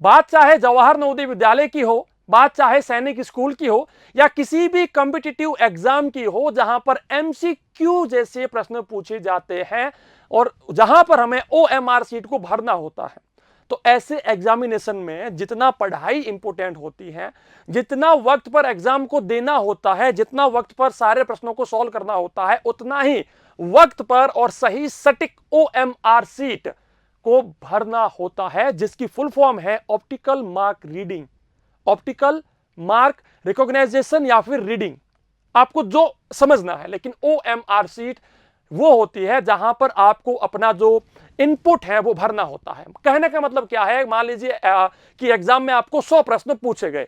बात चाहे जवाहर नवोदय विद्यालय की हो, बात चाहे सैनिक स्कूल की हो, या किसी भी कॉम्पिटिटिव एग्जाम की हो जहां पर एमसीक्यू जैसे प्रश्न पूछे जाते हैं और जहां पर हमें ओएमआर सीट को भरना होता है। तो ऐसे एग्जामिनेशन में जितना पढ़ाई इंपॉर्टेंट होती है, जितना वक्त पर एग्जाम को देना होता है, जितना वक्त पर सारे प्रश्नों को सॉल्व करना होता है, उतना ही वक्त पर और सही सटीक ओएमआर सीट को भरना होता है, जिसकी फुल फॉर्म है optical mark reading, optical mark recognition या फिर रीडिंग, आपको जो समझना है। लेकिन ओएमआर सीट वो होती है जहां पर आपको अपना जो इनपुट है वो भरना होता है। कहने का मतलब क्या है, मान लीजिए कि एग्जाम में आपको 100 प्रश्न पूछे गए,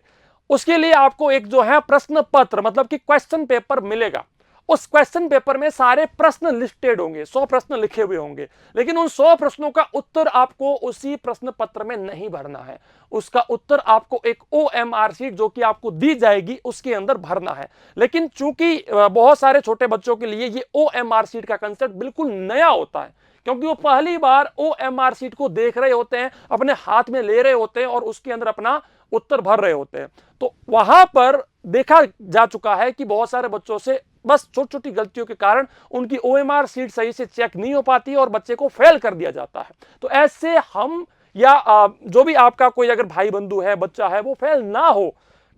उसके लिए आपको एक जो है प्रश्न पत्र मतलब कि क्वेश्चन पेपर मिलेगा। उस क्वेश्चन पेपर में सारे प्रश्न लिस्टेड होंगे, 100 प्रश्न लिखे हुए होंगे, लेकिन उन 100 प्रश्नों का उत्तर आपको उसी प्रश्न पत्र में नहीं भरना है। उसका उत्तर आपको एक ओएमआर सीट जो कि आपको दी जाएगी उसके अंदर भरना है। लेकिन चूंकि बहुत सारे छोटे बच्चों के लिए ये ओएमआर सीट का कंसेप्ट बिल्कुल नया होता है, क्योंकि वो पहली बार ओएमआर सीट को देख रहे होते हैं, अपने हाथ में ले रहे होते हैं और उसके अंदर अपना उत्तर भर रहे होते हैं। तो वहां पर देखा जा चुका है कि बहुत सारे बच्चों से बस छोटी छोटी गलतियों के कारण उनकी ओएमआर सीट सही से चेक नहीं हो पाती और बच्चे को फेल कर दिया जाता है। तो ऐसे हम या जो भी आपका कोई अगर भाई बंधु है, बच्चा है, वो फेल ना हो,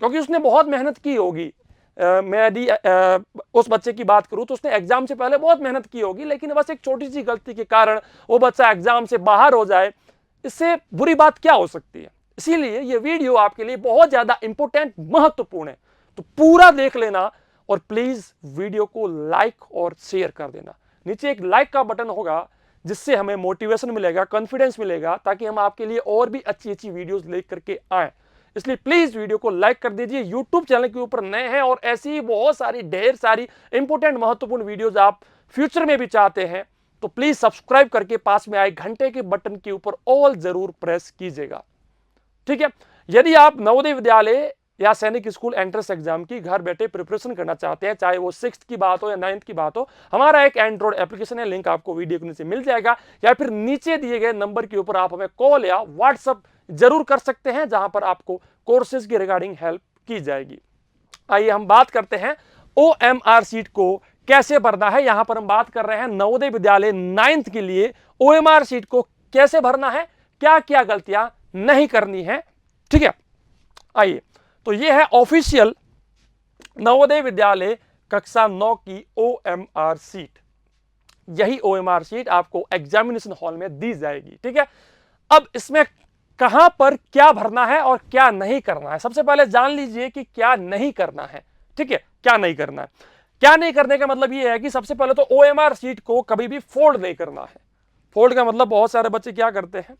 क्योंकि उसने बहुत मेहनत की होगी। मैं यदि उस बच्चे की बात करूं तो उसने एग्जाम से पहले बहुत मेहनत की होगी, लेकिन बस एक छोटी सी गलती के कारण वो बच्चा एग्जाम से बाहर हो जाए, इससे बुरी बात क्या हो सकती है। इसीलिए ये वीडियो आपके लिए बहुत ज्यादा इंपॉर्टेंट, महत्वपूर्ण है, तो पूरा देख लेना और प्लीज वीडियो को लाइक और शेयर कर देना। नीचे एक लाइक का बटन होगा जिससे हमें मोटिवेशन मिलेगा, कॉन्फिडेंस मिलेगा, ताकि हम आपके लिए और भी अच्छी अच्छी वीडियोस लेकर के आए। इसलिए प्लीज वीडियो को लाइक कर दीजिए। यूट्यूब चैनल के ऊपर नए हैं और ऐसी ही बहुत सारी ढेर सारी इंपॉर्टेंट महत्वपूर्ण वीडियोस आप फ्यूचर में भी चाहते हैं तो प्लीज सब्सक्राइब करके पास में आए घंटे के बटन के ऊपर ऑल जरूर प्रेस कीजिएगा। ठीक है। यदि आप नवोदय विद्यालय या सैनिक स्कूल एंट्रेंस एग्जाम की घर बैठे प्रिपरेशन करना चाहते हैं, चाहे वो 6th की बात हो या 9th की बात हो, हमारा एक एंड्रॉइड एप्लीकेशन है, लिंक आपको वीडियो के नीचे मिल जाएगा, या फिर नीचे दिए गए नंबर के ऊपर आप हमें कॉल या व्हाट्सएप जरूर कर सकते हैं, जहां पर आपको कोर्सेज की रिगार्डिंग हेल्प की जाएगी। आइए हम बात करते हैं ओएमआर सीट को कैसे भरना है। यहां पर हम बात कर रहे हैं नवोदय विद्यालय 9th के लिए ओएमआर सीट को कैसे भरना है, क्या क्या गलतियां नहीं करनी है। ठीक है, आइए, तो यह है ऑफिशियल नवोदय विद्यालय कक्षा 9 की ओएमआर सीट। यही ओएमआर सीट आपको एग्जामिनेशन हॉल में दी जाएगी। ठीक है, अब इसमें कहां पर क्या भरना है और क्या नहीं करना है, सबसे पहले जान लीजिए कि क्या नहीं करना है। ठीक है, क्या नहीं करना है, क्या नहीं करने का मतलब यह है कि सबसे पहले तो ओएमआर सीट को कभी भी फोल्ड नहीं करना है। फोल्ड का मतलब बहुत सारे बच्चे क्या करते हैं,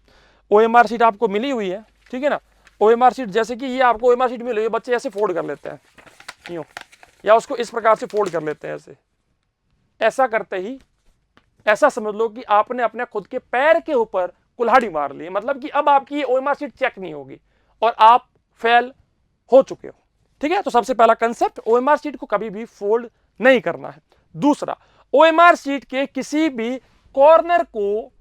ओएमआर सीट आपको मिली हुई है, ठीक है ना, ओएमआर सीट जैसे कि ये आपको ओएमआर सीट मिली हुई है, बच्चे ऐसे फोल्ड कर लेते हैं यूं, या उसको इस प्रकार से फोल्ड कर लेते हैं ऐसे। ऐसा करते ही ऐसा समझ लो कि आपने अपने खुद के पैर के ऊपर कुल्हाड़ी मार ली, मतलब कि अब आपकी ओएमआर सीट चेक नहीं होगी और आप फेल हो चुके हो। ठीक है, तो सबसे पहला कंसेप्ट, ओएमआर सीट को कभी भी फोल्ड नहीं करना है। दूसरा, ओएमआर सीट के किसी भी कॉर्नर को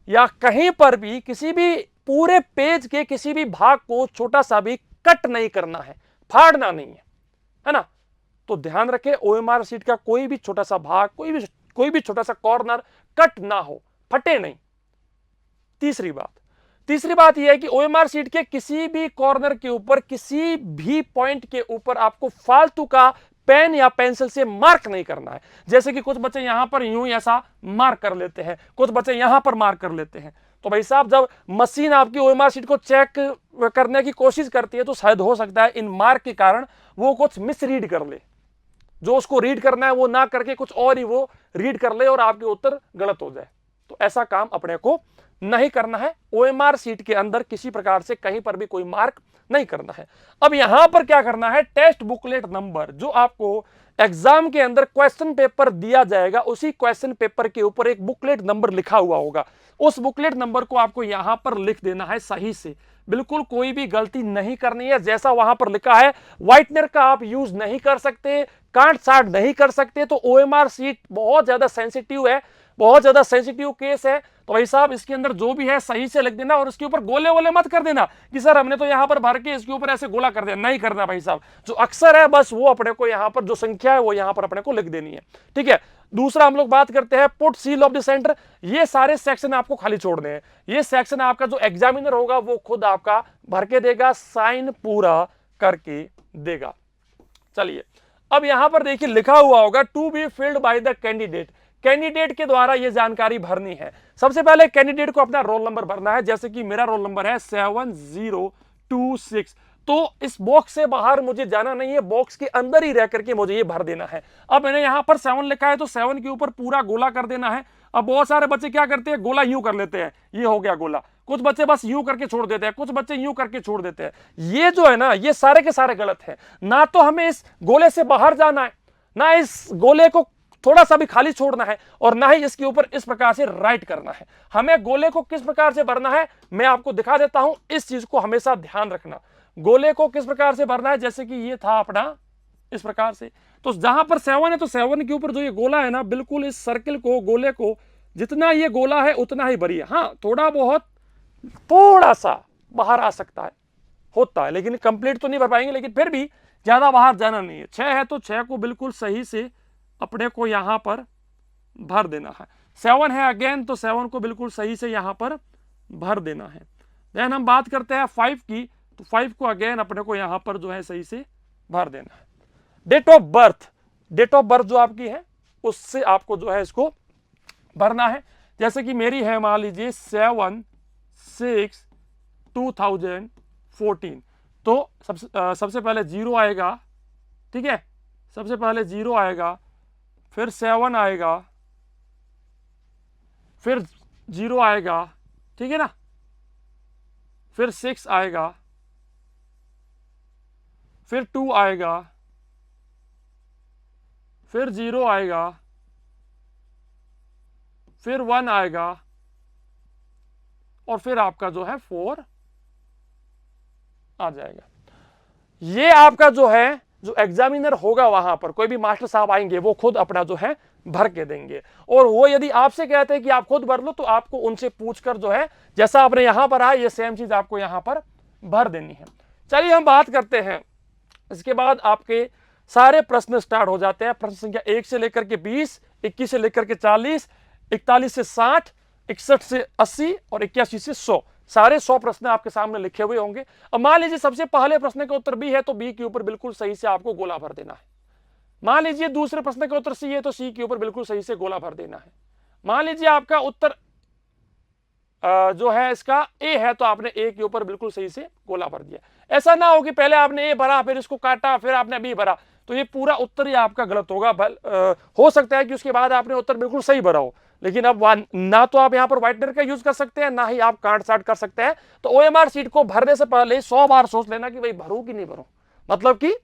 या कहीं पर भी किसी भी पूरे पेज के किसी भी भाग को छोटा सा भी कट नहीं करना है, फाड़ना नहीं है ना। तो ध्यान रखें, ओएमआर सीट का कोई भी छोटा सा भाग, कोई भी छोटा सा कॉर्नर कट ना हो, फटे नहीं। तीसरी बात यह है कि ओएमआर सीट के किसी भी कॉर्नर के ऊपर, किसी भी पॉइंट के ऊपर आपको फालतू का पेन या पेंसिल से मार्क नहीं करना है। जैसे कि कुछ बच्चे यहां पर यूं ऐसा मार्क कर लेते हैं, कुछ बच्चे यहां पर मार्क कर लेते हैं। तो भाई साहब, जब मशीन आपकी ओएमआर सीट को चेक करने की कोशिश करती है तो शायद हो सकता है इन मार्क के कारण वो कुछ मिसरीड कर ले, जो उसको रीड करना है वो ना करके कुछ और ही वो रीड कर ले और आपके उत्तर गलत हो जाए। तो ऐसा काम अपने को नहीं करना है। ओएमआर सीट के अंदर किसी प्रकार से कहीं पर भी कोई मार्क नहीं करना है। अब यहां पर क्या करना है, टेस्ट बुकलेट नंबर जो आपको एग्जाम के अंदर क्वेश्चन पेपर दिया जाएगा, उसी क्वेश्चन पेपर के ऊपर एक बुकलेट नंबर लिखा हुआ होगा। उस बुकलेट नंबर को आपको यहां पर लिख देना है सही से, बिल्कुल कोई भी गलती नहीं करनी है। जैसा वहां पर लिखा है, व्हाइटनर का आप यूज नहीं कर सकते, काट छाट नहीं कर सकते। तो ओएमआर सीट बहुत ज्यादा सेंसिटिव है, बहुत ज्यादा सेंसिटिव केस है, तो भाई साहब इसके अंदर जो भी है सही से लिख देना और इसके ऊपर गोले वोले मत कर देना कि सर हमने तो यहां पर भर के इसके ऊपर ऐसे गोला कर दिया, नहीं करना भाई साहब। जो अक्सर है बस वो अपने को यहां पर जो संख्या है वो यहां पर अपने को लिख देनी है, ठीक है। दूसरा हम लोग बात करते हैं put seal of the centre. ये सारे सेक्शन आपको खाली छोड़ने हैं, ये सेक्शन आपका जो एग्जामिनर होगा वो खुद आपका भर के देगा, साइन पूरा करके देगा। चलिए अब यहां पर देखिए लिखा हुआ होगा to be filled by the candidate. Candidate के द्वारा यह जानकारी भरनी है। सबसे पहले कैंडिडेट को अपना रोल नंबर भरना है, जैसे कि मेरा रोल नंबर है 7026। तो इस बॉक्स से बाहर मुझे जाना नहीं है, बॉक्स के अंदर ही रह करके मुझे ये भर देना है। अब मैंने यहां पर 7 लिखा है तो 7 के ऊपर पूरा गोला कर देना है। अब बहुत सारे बच्चे क्या करते हैं, गोला यूं कर लेते हैं, ये हो गया गोला। कुछ बच्चे बस यूं करके छोड़ देते हैं, कुछ बच्चे यूं करके छोड़ देते हैं। ये जो है ना, ये सारे के सारे गलत है। ना तो हमें इस गोले से बाहर जाना है, ना इस गोले को थोड़ा सा भी खाली छोड़ना है, और ना ही इसके ऊपर इस प्रकार से राइट करना है। हमें गोले को किस प्रकार से भरना है मैं आपको दिखा देता हूं, इस चीज को हमेशा ध्यान रखना। गोले को किस प्रकार से भरना है, जैसे कि ये था अपना इस प्रकार से, तो जहां पर 7 है तो 7 के ऊपर जो ये गोला है ना, बिल्कुल इस सर्किल को, गोले को जितना ये गोला है उतना ही भरिए। हाँ थोड़ा बहुत थोड़ा सा बाहर आ सकता है, होता है, लेकिन कंप्लीट तो नहीं भर पाएंगे, लेकिन फिर भी ज्यादा बाहर जाना नहीं है। 6 है तो 6 को बिल्कुल सही से अपने को यहां पर भर देना है। 7 है अगेन तो 7 को बिल्कुल सही से यहां पर भर देना है। देन हम बात करते हैं 5 की, तो 5 को अगेन अपने को यहां पर जो है सही से भर देना है। Date of birth, date of birth जो आपकी है उससे आपको जो है इसको भरना है। जैसे कि मेरी है मान लीजिए 7/6/2014, तो सबसे पहले 0 आएगा, ठीक है, सबसे पहले 0 आएगा, फिर 7 आएगा, फिर 0 आएगा, ठीक है ना, फिर 6 आएगा, फिर 2 आएगा, फिर 0 आएगा, फिर 1 आएगा, और फिर आपका जो है 4 आ जाएगा। ये आपका जो है, जो एग्जामिनर होगा वहां पर कोई भी मास्टर साहब आएंगे वो खुद अपना जो है भर के देंगे। और वो यदि आपसे कहते हैं कि आप खुद भर लो तो आपको उनसे पूछकर जो है जैसा आपने यहां पर आया ये सेम चीज आपको यहां पर भर देनी है। चलिए हम बात करते हैं, इसके बाद आपके सारे प्रश्न स्टार्ट हो जाते हैं। प्रश्न संख्या 1 से लेकर के 20, 21 से लेकर के 40, 41 से 60, 61 से 80 और 81 से 100, सारे 100 प्रश्न आपके सामने लिखे हुए होंगे। अब मान लीजिए सबसे पहले प्रश्न का उत्तर बी है तो बी के ऊपर बिल्कुल सही से आपको गोला भर देना है। मान लीजिए दूसरे प्रश्न का उत्तर सी है तो सी के ऊपर बिल्कुल सही से गोला भर देना है। मान लीजिए आपका उत्तर जो है इसका ए है तो आपने ए के ऊपर बिल्कुल सही से गोला भर दिया। ऐसा ना हो कि पहले आपने ए भरा फिर इसको काटा फिर आपने बी भरा, तो ये पूरा उत्तर ही आपका गलत होगा। हो सकता है कि उसके बाद आपने उत्तर बिल्कुल सही भरा हो, लेकिन अब ना तो आप यहां पर व्हाइटनर का यूज कर सकते हैं, ना ही आप काट साट कर सकते हैं। तो ओएमआर शीट को भरने से पहले 100 बार सोच लेना कि भाई भरूं कि नहीं भरूं, मतलब कि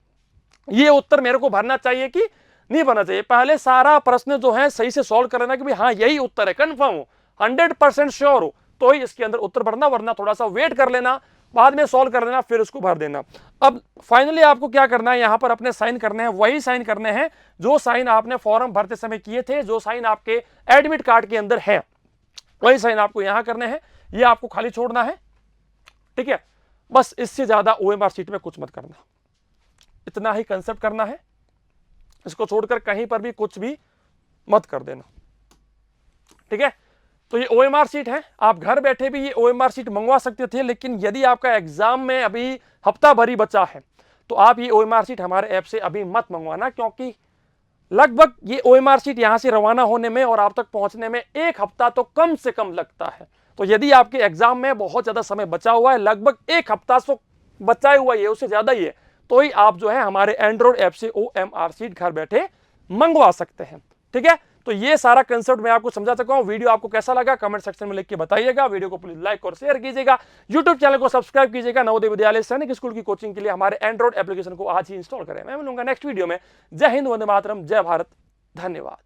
ये उत्तर मेरे को भरना चाहिए कि नहीं भरना चाहिए। पहले सारा प्रश्न जो है सही से सॉल्व कर लेना कि भाई हाँ यही उत्तर है, कंफर्म हो, 100% श्योर हो, तो ही इसके अंदर उत्तर भरना, वरना थोड़ा सा वेट कर लेना, बाद में सॉल्व कर लेना, फिर उसको भर देना। अब फाइनली आपको क्या करना है, यहां पर अपने साइन करने हैं, वही साइन करने हैं जो साइन आपने फॉर्म भरते समय किए थे, जो साइन आपके एडमिट कार्ड के अंदर है, वही साइन आपको यहां करने हैं। ये आपको खाली छोड़ना है, ठीक है। बस इससे ज्यादा ओएमआर शीट में कुछ मत करना, इतना ही कंसेप्ट करना है, इसको छोड़कर कहीं पर भी कुछ भी मत कर देना, ठीक है। तो ये ओएमआर शीट है, आप घर बैठे भी ये ओएमआर शीट मंगवा सकते थे, लेकिन यदि आपका एग्जाम में अभी हफ्ता भरी बचा है तो आप ये ओएमआर शीट हमारे ऐप से अभी मत मंगवाना, क्योंकि लगभग ये ओएमआर शीट यहां से रवाना होने में और आप तक पहुंचने में 1 हफ्ता तो कम से कम लगता है। तो यदि आपके एग्जाम में बहुत ज्यादा समय बचा हुआ है, लगभग 1 हफ्ता तो बचा हुआ है, उससे ज्यादा ही है, तो ही आप जो है हमारे एंड्रॉइड ऐप से ओएमआर शीट घर बैठे मंगवा सकते हैं, ठीक है। तो ये सारा कंसेप्ट मैं आपको समझा सका हूं। वीडियो आपको कैसा लगा कमेंट सेक्शन में लिख के बताइएगा। वीडियो को प्लीज लाइक और शेयर कीजिएगा। यूट्यूब चैनल को सब्सक्राइब कीजिएगा। नवोदय विद्यालय सैनिक स्कूल की कोचिंग के लिए हमारे एंड्रॉइड एप्लीकेशन को आज ही इंस्टॉल करें। मैं मिलूंगा नेक्स्ट वीडियो में। जय हिंद, वंदे मातरम, जय भारत, धन्यवाद।